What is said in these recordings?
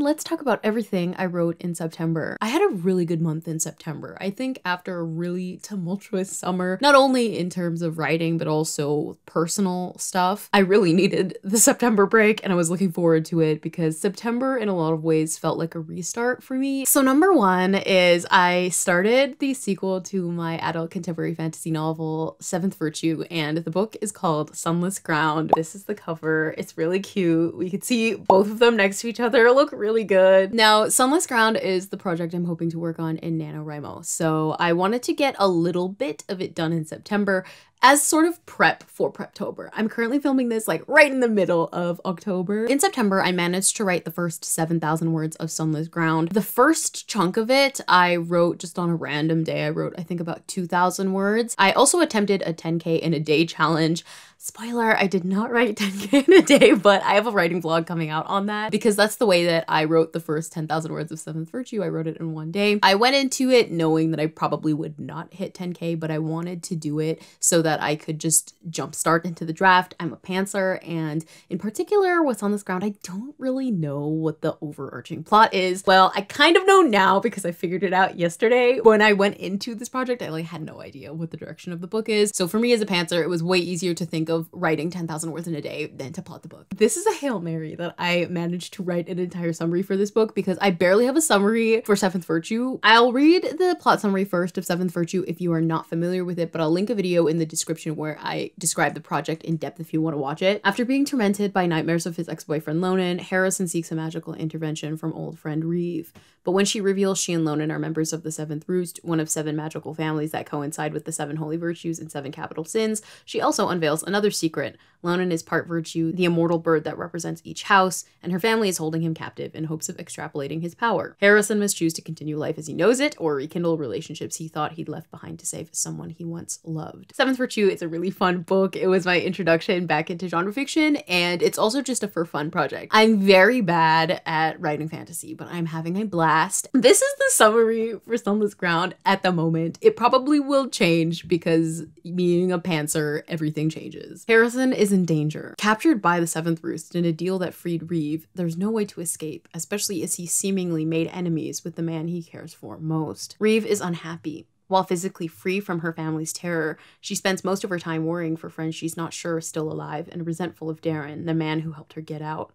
let's talk about everything I wrote in September. I had a really good month in September. I think after a really tumultuous summer, not only in terms of writing, but also personal stuff, I really needed the September break and I was looking forward to it because September in a lot of ways felt like a restart for me. So number one is I started the sequel to my adult contemporary fantasy novel, Seventh Virtue, and the book is called Sunless Ground. This is the cover. It's really cute. We could see both of them next to each other look really good. Now, Sunless Ground is the project I'm hoping to work on in NaNoWriMo. So I wanted to get a little bit of it done in September as sort of prep for Preptober. I'm currently filming this like right in the middle of October. In September, I managed to write the first 7,000 words of Sunless Ground. The first chunk of it, I wrote just on a random day. I wrote, I think, about 2,000 words. I also attempted a 10K in a day challenge. Spoiler, I did not write 10K in a day, but I have a writing vlog coming out on that because that's the way that I wrote the first 10,000 words of Seventh Virtue. I wrote it in one day. I went into it knowing that I probably would not hit 10K, but I wanted to do it so that I could just jumpstart into the draft. I'm a pantser, and in particular, what's on this ground, I don't really know what the overarching plot is. Well, I kind of know now because I figured it out yesterday. When I went into this project, I had no idea what the direction of the book is. So for me as a pantser, it was way easier to think of writing 10,000 words in a day than to plot the book. This is a Hail Mary that I managed to write an entire summary for this book because I barely have a summary for Seventh Virtue. I'll read the plot summary first of Seventh Virtue if you are not familiar with it, but I'll link a video in the description where I describe the project in depth if you want to watch it. After being tormented by nightmares of his ex-boyfriend Lonan, Harrison seeks a magical intervention from old friend Reeve. But when she reveals she and Lonan are members of the Seventh Roost, one of 7 magical families that coincide with the 7 holy virtues and 7 capital sins, she also unveils another secret. Lonan is part virtue, the immortal bird that represents each house, and her family is holding him captive in hopes of extrapolating his power. Harrison must choose to continue life as he knows it, or rekindle relationships he thought he'd left behind to save someone he once loved. Seventh Virtue is a really fun book. It was my introduction back into genre fiction, and it's also just a for fun project. I'm very bad at writing fantasy, but I'm having a blast. This is the summary for Sunless Ground at the moment. It probably will change because being a pantser, everything changes. Harrison is in danger. Captured by the Seventh Roost in a deal that freed Reeve, there's no way to escape, especially as he seemingly made enemies with the man he cares for most. Reeve is unhappy. While physically free from her family's terror, she spends most of her time worrying for friends she's not sure are still alive and resentful of Darren, the man who helped her get out.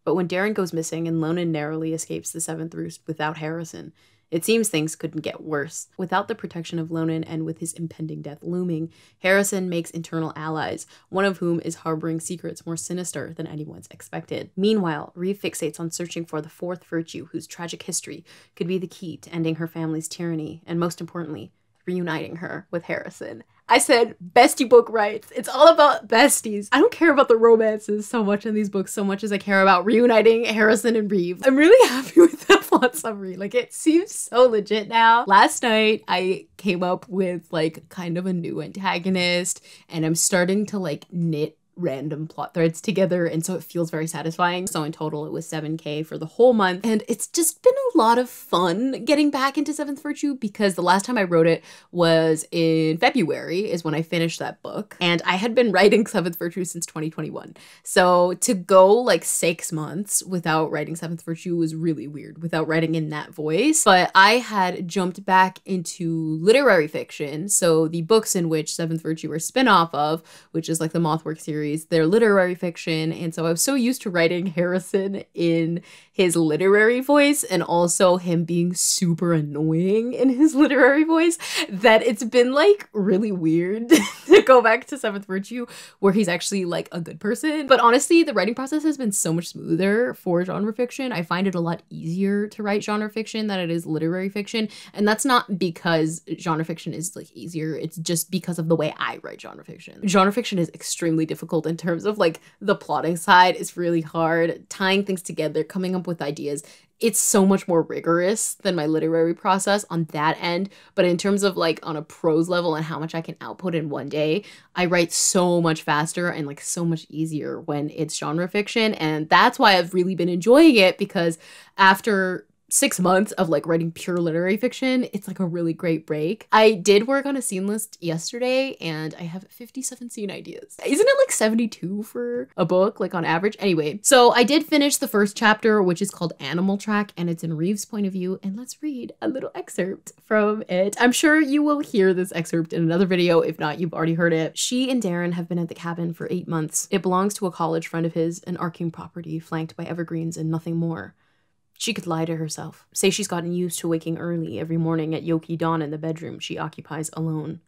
But when Darren goes missing and Lonan narrowly escapes the Seventh Roost without Harrison, it seems things couldn't get worse. Without the protection of Lonan and with his impending death looming, Harrison makes internal allies, one of whom is harboring secrets more sinister than anyone's expected. Meanwhile, Reeve fixates on searching for the 4th virtue, whose tragic history could be the key to ending her family's tyranny, and most importantly, reuniting her with Harrison. I said bestie book rights. It's all about besties. I don't care about the romances so much in these books so much as I care about reuniting Harrison and Reeve. I'm really happy with that plot summary. Like, it seems so legit now. Last night I came up with like kind of a new antagonist, and I'm starting to like knit random plot threads together, and so it feels very satisfying. So in total it was 7K for the whole month, and it's just been a lot of fun getting back into Seventh Virtue because the last time I wrote it was in February is when I finished that book, and I had been writing Seventh Virtue since 2021. So to go like 6 months without writing Seventh Virtue was really weird, without writing in that voice. But I had jumped back into literary fiction, so the books in which Seventh Virtue are spin-off of, which is like the Mothwork series, they're literary fiction, and so I was so used to writing Harrison in his literary voice and also him being super annoying in his literary voice that it's been like really weird to go back to Seventh Virtue where he's actually like a good person. But honestly, the writing process has been so much smoother for genre fiction. I find it a lot easier to write genre fiction than it is literary fiction, and that's not because genre fiction is like easier, it's just because of the way I write genre fiction. Genre fiction is extremely difficult in terms of like the plotting side is really hard, tying things together, coming up with ideas. It's so much more rigorous than my literary process on that end. But in terms of like on a prose level and how much I can output in one day, I write so much faster and like so much easier when it's genre fiction. And that's why I've really been enjoying it, because after 6 months of like writing pure literary fiction, it's like a really great break. I did work on a scene list yesterday and I have 57 scene ideas. Isn't it like 72 for a book, like on average? Anyway, so I did finish the first chapter, which is called Animal Track, and it's in Reeve's point of view. And let's read a little excerpt from it. I'm sure you will hear this excerpt in another video. If not, you've already heard it. She and Darren have been at the cabin for 8 months. It belongs to a college friend of his, an arcing property flanked by evergreens and nothing more. She could lie to herself, say she's gotten used to waking early every morning at Yoki dawn in the bedroom she occupies alone.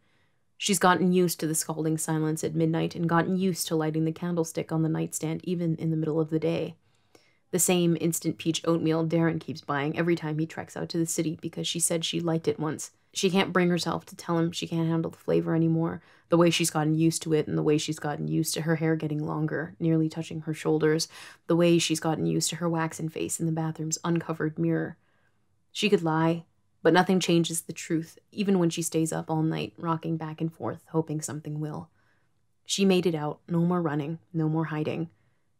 She's gotten used to the scalding silence at midnight and gotten used to lighting the candlestick on the nightstand even in the middle of the day. The same instant peach oatmeal Darren keeps buying every time he treks out to the city because she said she liked it once. She can't bring herself to tell him she can't handle the flavor anymore, the way she's gotten used to it and the way she's gotten used to her hair getting longer, nearly touching her shoulders, the way she's gotten used to her waxen face in the bathroom's uncovered mirror. She could lie, but nothing changes the truth, even when she stays up all night, rocking back and forth, hoping something will. She made it out, no more running, no more hiding.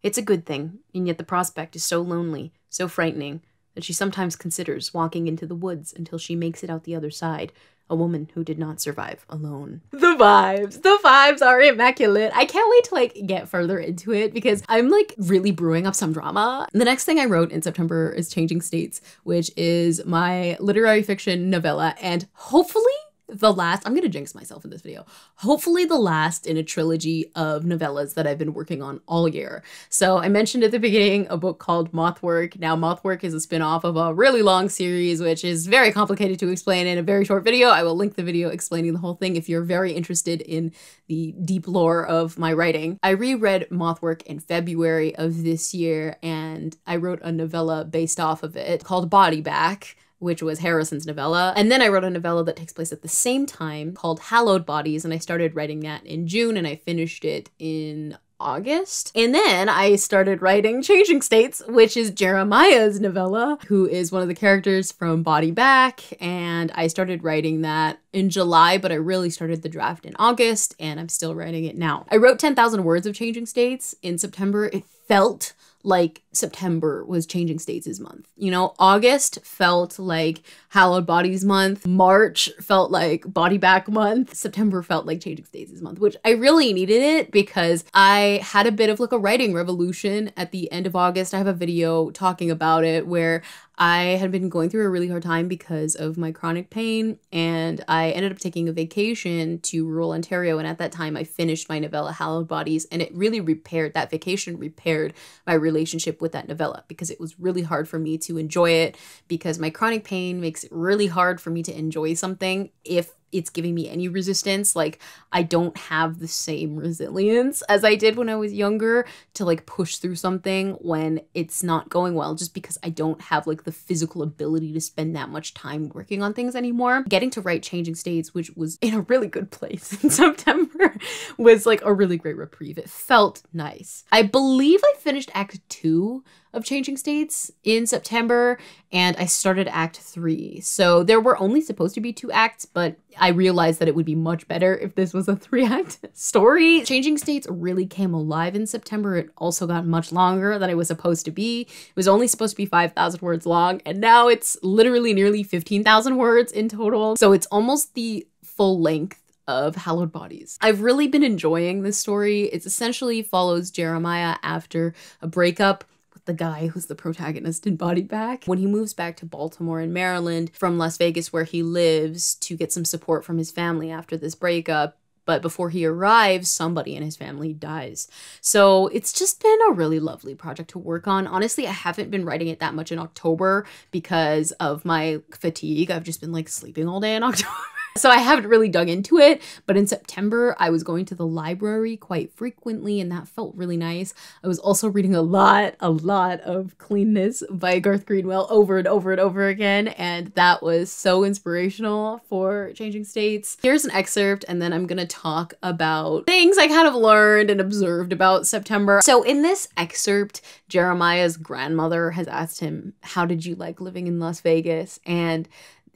It's a good thing, and yet the prospect is so lonely, so frightening, that she sometimes considers walking into the woods until she makes it out the other side, a woman who did not survive alone. The vibes are immaculate. I can't wait to like get further into it because I'm like really brewing up some drama. The next thing I wrote in September is Changing States, which is my literary fiction novella, and hopefully the last, I'm gonna jinx myself in this video, hopefully the last in a trilogy of novellas that I've been working on all year. So I mentioned at the beginning a book called Mothwork. Now Mothwork is a spin-off of a really long series, which is very complicated to explain in a very short video. I will link the video explaining the whole thing if you're very interested in the deep lore of my writing. I reread Mothwork in February of this year, and I wrote a novella based off of it called Body Back, which was Harrison's novella. And then I wrote a novella that takes place at the same time called Hallowed Bodies, and I started writing that in June and I finished it in August. And then I started writing Changing States, which is Jeremiah's novella, who is one of the characters from Body Back. And I started writing that in July, but I really started the draft in August and I'm still writing it now. I wrote 10,000 words of Changing States in September. It felt like September was Changing States' month. You know, August felt like Hallowed Bodies month. March felt like Body Back month. September felt like Changing States' month, which I really needed it because I had a bit of like a writing revolution at the end of August. I have a video talking about it where I had been going through a really hard time because of my chronic pain, and I ended up taking a vacation to rural Ontario, and at that time I finished my novella Hallowed Bodies, and it really repaired, that vacation repaired my relationship with that novella because it was really hard for me to enjoy it because my chronic pain makes it really hard for me to enjoy something if it's giving me any resistance. Like, I don't have the same resilience as I did when I was younger to like push through something when it's not going well, just because I don't have like the physical ability to spend that much time working on things anymore. Getting to write Changing States, which was in a really good place in September, was like a really great reprieve. It felt nice. I believe I finished Act 2 of Changing States in September, and I started Act 3. So there were only supposed to be 2 acts, but I realized that it would be much better if this was a 3-act story. Changing States really came alive in September. It also got much longer than it was supposed to be. It was only supposed to be 5,000 words long, and now it's literally nearly 15,000 words in total. So it's almost the full length of Hallowed Bodies. I've really been enjoying this story. It essentially follows Jeremiah after a breakup the guy who's the protagonist in Body Back, when he moves back to Baltimore in Maryland from Las Vegas where he lives to get some support from his family after this breakup. But before he arrives, somebody in his family dies. So it's just been a really lovely project to work on. Honestly, I haven't been writing it that much in October because of my fatigue. I've just been like sleeping all day in October. So I haven't really dug into it, but in September, I was going to the library quite frequently, and that felt really nice. I was also reading a lot of Cleanness by Garth Greenwell over and over and over again, and that was so inspirational for Changing States. Here's an excerpt, and then I'm gonna talk about things I kind of learned and observed about September. So in this excerpt, Jeremiah's grandmother has asked him, "How did you like living in Las Vegas?" And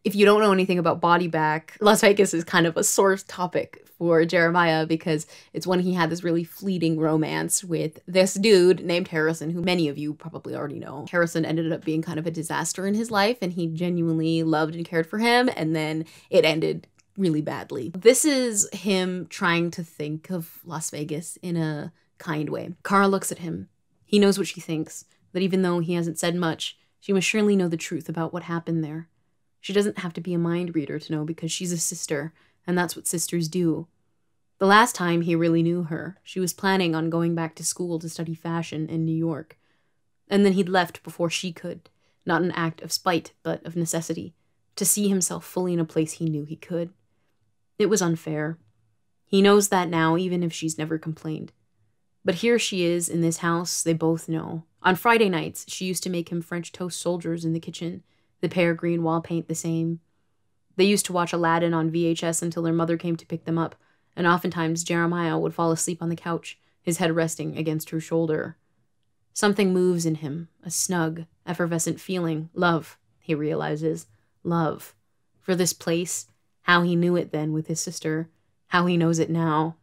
If you don't know anything about Body Back, Las Vegas is kind of a sore topic for Jeremiah because it's when he had this really fleeting romance with this dude named Harrison, who many of you probably already know. Harrison ended up being kind of a disaster in his life, and he genuinely loved and cared for him, and then it ended really badly. This is him trying to think of Las Vegas in a kind way. Kara looks at him. He knows what she thinks, that even though he hasn't said much, she must surely know the truth about what happened there. She doesn't have to be a mind reader to know because she's a sister, and that's what sisters do. The last time he really knew her, she was planning on going back to school to study fashion in New York. And then he'd left before she could, not an act of spite, but of necessity, to see himself fully in a place he knew he could. It was unfair. He knows that now, even if she's never complained. But here she is in this house they both know. On Friday nights, she used to make him French toast soldiers in the kitchen, the pear green wall paint the same. They used to watch Aladdin on VHS until their mother came to pick them up, and oftentimes Jeremiah would fall asleep on the couch, his head resting against her shoulder. Something moves in him, a snug, effervescent feeling. Love, he realizes. Love. For this place, how he knew it then with his sister, how he knows it now.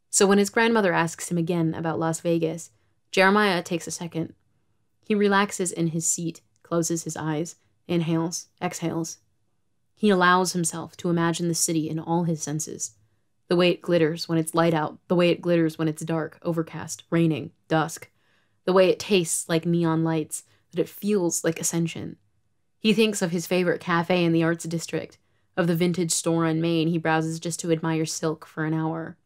So when his grandmother asks him again about Las Vegas, Jeremiah takes a second. He relaxes in his seat, closes his eyes, inhales, exhales. He allows himself to imagine the city in all his senses. The way it glitters when it's light out, the way it glitters when it's dark, overcast, raining, dusk. The way it tastes like neon lights, that it feels like ascension. He thinks of his favorite cafe in the Arts District, of the vintage store on Main he browses just to admire silk for an hour.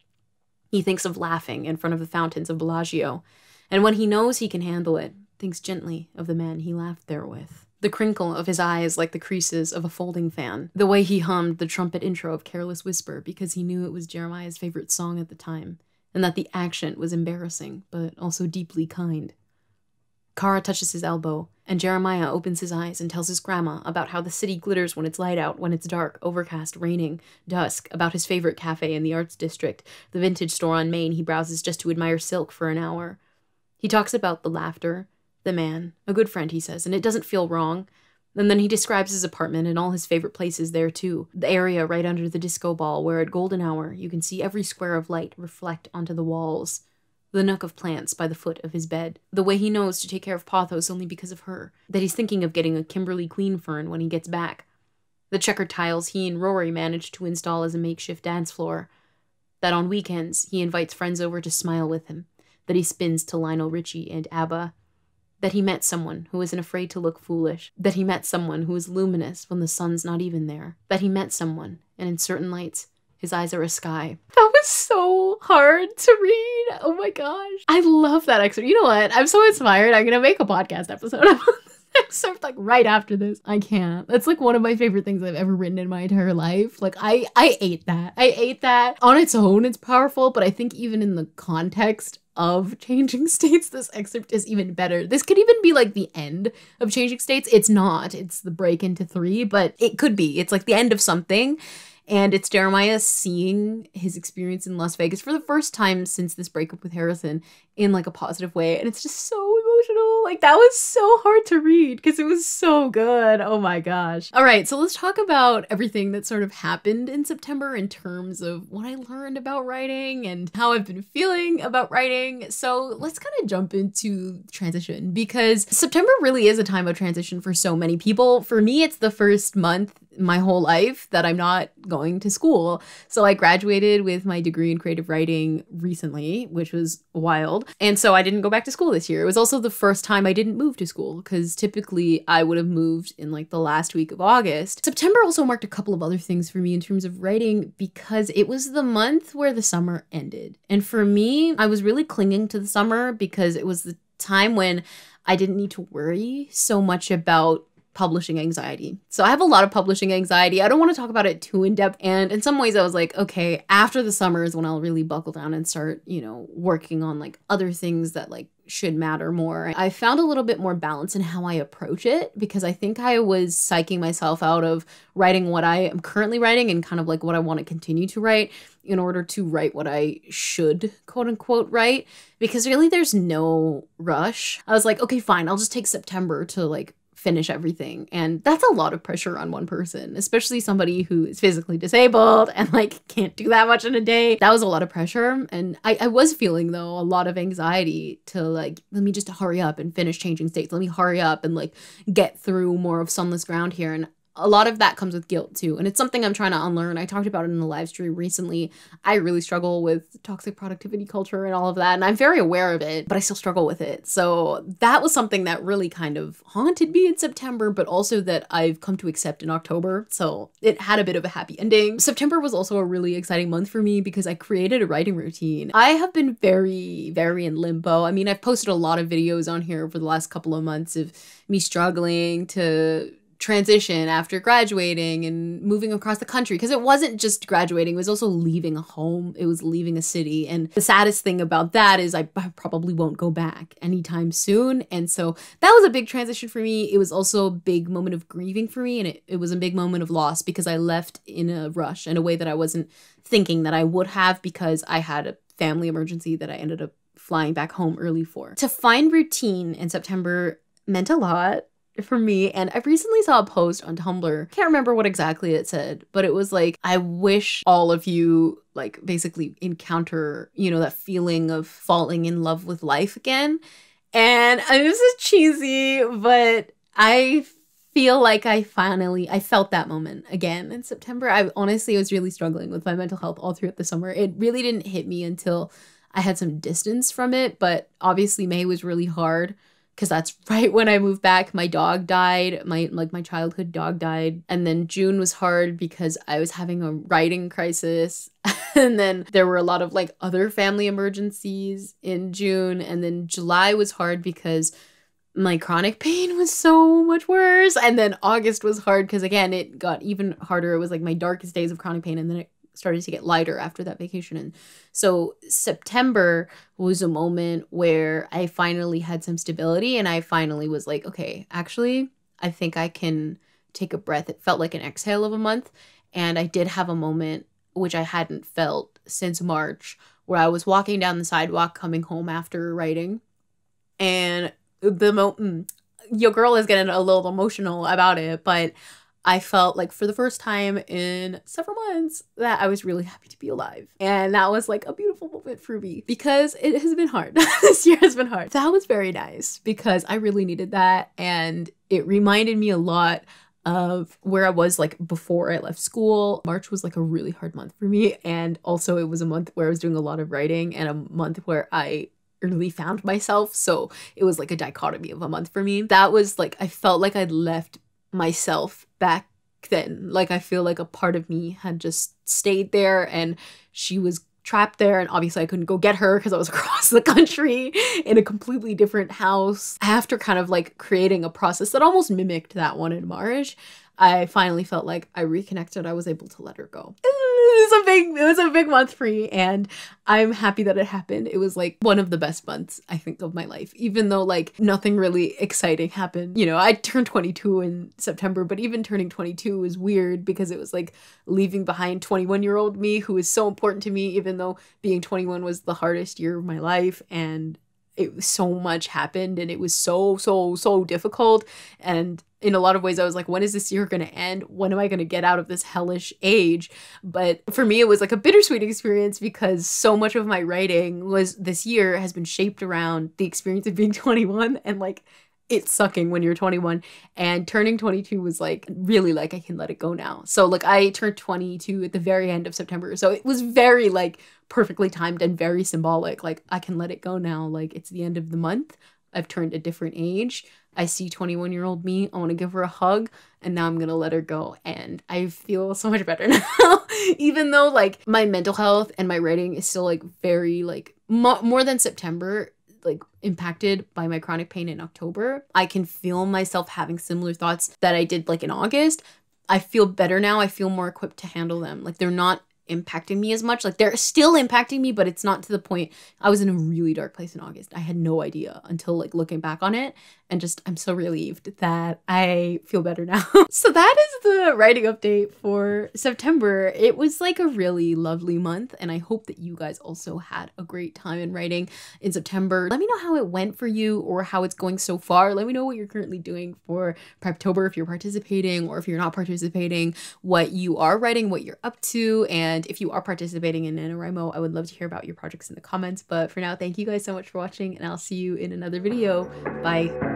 He thinks of laughing in front of the fountains of Bellagio, and when he knows he can handle it, thinks gently of the man he laughed there with. The crinkle of his eyes like the creases of a folding fan. The way he hummed the trumpet intro of Careless Whisper because he knew it was Jeremiah's favorite song at the time, and that the accent was embarrassing, but also deeply kind. Kara touches his elbow, and Jeremiah opens his eyes and tells his grandma about how the city glitters when it's light out, when it's dark, overcast, raining, dusk, about his favorite cafe in the Arts District, the vintage store on Main he browses just to admire silk for an hour. He talks about the laughter, the man, a good friend, he says, and it doesn't feel wrong. And then he describes his apartment and all his favorite places there, too. The area right under the disco ball where at golden hour you can see every square of light reflect onto the walls. The nook of plants by the foot of his bed. The way he knows to take care of Pothos only because of her. That he's thinking of getting a Kimberly Queen fern when he gets back. The checkered tiles he and Rory managed to install as a makeshift dance floor. That on weekends he invites friends over to smile with him. That he spins to Lionel Richie and ABBA. That he met someone who isn't afraid to look foolish. That he met someone who is luminous when the sun's not even there. That he met someone, and in certain lights, his eyes are a sky. That was so hard to read. Oh my gosh. I love that excerpt. You know what? I'm so inspired. I'm going to make a podcast episode about this excerpt like right after this. I can't. That's like one of my favorite things I've ever written in my entire life. Like I ate that. I ate that. On its own, it's powerful, but I think even in the context of Changing States, this excerpt is even better. This could even be like the end of Changing States. It's not. It's the break into 3, but it could be. It's like the end of something. And it's Jeremiah seeing his experience in Las Vegas for the first time since this breakup with Harrison in like a positive way. And it's just so emotional. Like that was so hard to read because it was so good. Oh my gosh. All right, so let's talk about everything that sort of happened in September in terms of what I learned about writing and how I've been feeling about writing. So let's kind of jump into transition because September really is a time of transition for so many people. For me, it's the first month my whole life that I'm not going to school. So I graduated with my degree in creative writing recently, which was wild. And so I didn't go back to school this year. It was also the first time I didn't move to school because typically I would have moved in like the last week of August. September also marked a couple of other things for me in terms of writing because it was the month where the summer ended. And for me, I was really clinging to the summer because it was the time when I didn't need to worry so much about publishing anxiety. So I have a lot of publishing anxiety. I don't want to talk about it too in depth. And in some ways I was like, okay, after the summer is when I'll really buckle down and start, working on like other things that like should matter more. I found a little bit more balance in how I approach it because I think I was psyching myself out of writing what I am currently writing and kind of like what I want to continue to write in order to write what I should quote unquote write because really there's no rush. I was like, okay, fine. I'll just take September to like finish everything. And that's a lot of pressure on one person, especially somebody who is physically disabled and like can't do that much in a day. That was a lot of pressure. And I was feeling though a lot of anxiety to like, let me just hurry up and finish changing states. Let me hurry up and like get through more of Sunless Ground here. And a lot of that comes with guilt too. And it's something I'm trying to unlearn. I talked about it in the live stream recently. I really struggle with toxic productivity culture and all of that. And I'm very aware of it, but I still struggle with it. So that was something that really kind of haunted me in September, but also that I've come to accept in October. So it had a bit of a happy ending. September was also a really exciting month for me because I created a writing routine. I have been very, very in limbo. I mean, I've posted a lot of videos on here for the last couple of months of me struggling to transition after graduating and moving across the country, because it wasn't just graduating, it was also leaving a home, it was leaving a city. And the saddest thing about that is I probably won't go back anytime soon. And so that was a big transition for me. It was also a big moment of grieving for me, and it was a big moment of loss because I left in a rush in a way that I wasn't thinking that I would have, because I had a family emergency that I ended up flying back home early for. To find routine in September meant a lot for me. And I recently saw a post on Tumblr. Can't remember what exactly it said, but it was like, I wish all of you like basically encounter, you know, that feeling of falling in love with life again. And this is cheesy, but I feel like I felt that moment again in September. I honestly was really struggling with my mental health all throughout the summer. It really didn't hit me until I had some distance from it, but obviously May was really hard, because that's right when I moved back. My dog died, my childhood dog died. And then June was hard because I was having a writing crisis. And then there were a lot of like other family emergencies in June. And then July was hard because my chronic pain was so much worse. And then August was hard because again, it got even harder. It was like my darkest days of chronic pain. And then it started to get lighter after that vacation. And so September was a moment where I finally had some stability, and I finally was like, okay, actually, I think I can take a breath. It felt like an exhale of a month. And I did have a moment, which I hadn't felt since March, where I was walking down the sidewalk coming home after writing. And your girl is getting a little emotional about it, but I felt like for the first time in several months that I was really happy to be alive. And that was like a beautiful moment for me because it has been hard. This year has been hard. That was very nice because I really needed that. And it reminded me a lot of where I was like before I left school. March was like a really hard month for me. And also it was a month where I was doing a lot of writing and a month where I really found myself. So it was like a dichotomy of a month for me. That was like, I felt like I'd left myself back then. Like I feel like a part of me had just stayed there and she was trapped there, and obviously I couldn't go get her because I was across the country in a completely different house. After kind of like creating a process that almost mimicked that one in March, I finally felt like I reconnected. I was able to let her go. It was a big month for me, and I'm happy that it happened. It was like one of the best months, I think, of my life, even though like nothing really exciting happened. You know, I turned 22 in September, but even turning 22 was weird because it was like leaving behind 21-year-old me, who is so important to me, even though being 21 was the hardest year of my life. And it was so much happened, and it was so difficult. And in a lot of ways, I was like, when is this year going to end? When am I going to get out of this hellish age? But for me, it was like a bittersweet experience because so much of my writing was this year has been shaped around the experience of being 21 and like it's sucking when you're 21. And turning 22 was like really like I can let it go now. So like I turned 22 at the very end of September. So it was very like perfectly timed and very symbolic. Like I can let it go now. Like it's the end of the month. I've turned a different age. I see 21-year-old me. I want to give her a hug, and now I'm going to let her go. And I feel so much better now, even though like my mental health and my writing is still like very like more than September, like impacted by my chronic pain in October. I can feel myself having similar thoughts that I did like in August. I feel better now. I feel more equipped to handle them. Like they're not impacting me as much. Like they're still impacting me, but it's not to the point. I was in a really dark place in August. I had no idea until like looking back on it, and just I'm so relieved that I feel better now. So that is the writing update for September. It was like a really lovely month, and I hope that you guys also had a great time in writing in September. Let me know how it went for you or how it's going so far. Let me know what you're currently doing for Preptober, if you're participating or if you're not participating, what you are writing, what you're up to, and if you are participating in NaNoWriMo, I would love to hear about your projects in the comments. But for now, thank you guys so much for watching, and I'll see you in another video. Bye.